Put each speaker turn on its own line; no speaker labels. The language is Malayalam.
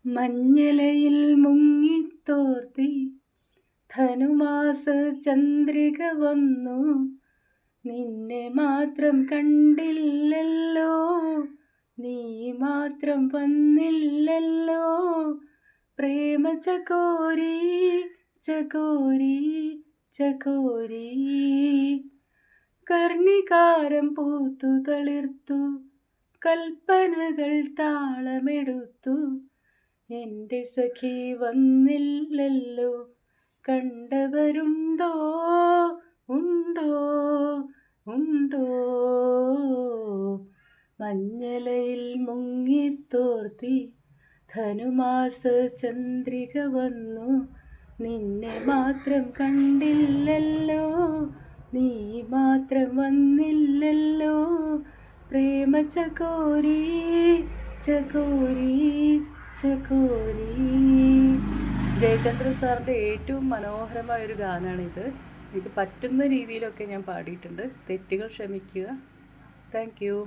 മഞ്ഞലയിൽ മുങ്ങിത്തോർത്തി ധനുമാസ ചന്ദ്രിക വന്നു, നിന്നെ മാത്രം കണ്ടില്ലല്ലോ, നീ മാത്രം വന്നില്ലല്ലോ. പ്രേമ ചകോരി ചകോരി ചകോരി, കർണികാരം പൂത്തു തളിർത്തു, കൽപ്പനകൾ താളമെടുത്തു. എൻ്റെ സഖി വന്നില്ലല്ലോ, കണ്ടവരുണ്ടോ ഉണ്ടോ ഉണ്ടോ. മഞ്ഞലയിൽ മുങ്ങിത്തോർത്തി ധനുമാസ ചന്ദ്രിക വന്നു, നിന്നെ മാത്രം കണ്ടില്ലല്ലോ, നീ മാത്രം വന്നില്ലല്ലോ. പ്രേമ ചകോരി ചകോരി ചകോരി. ജയചന്ദ്രൻ സാറിൻ്റെ ഏറ്റവും മനോഹരമായൊരു ഗാനമാണിത്. എനിക്ക് പറ്റുന്ന രീതിയിലൊക്കെ ഞാൻ പാടിയിട്ടുണ്ട്. തെറ്റുകൾ ക്ഷമിക്കുക. Thank you.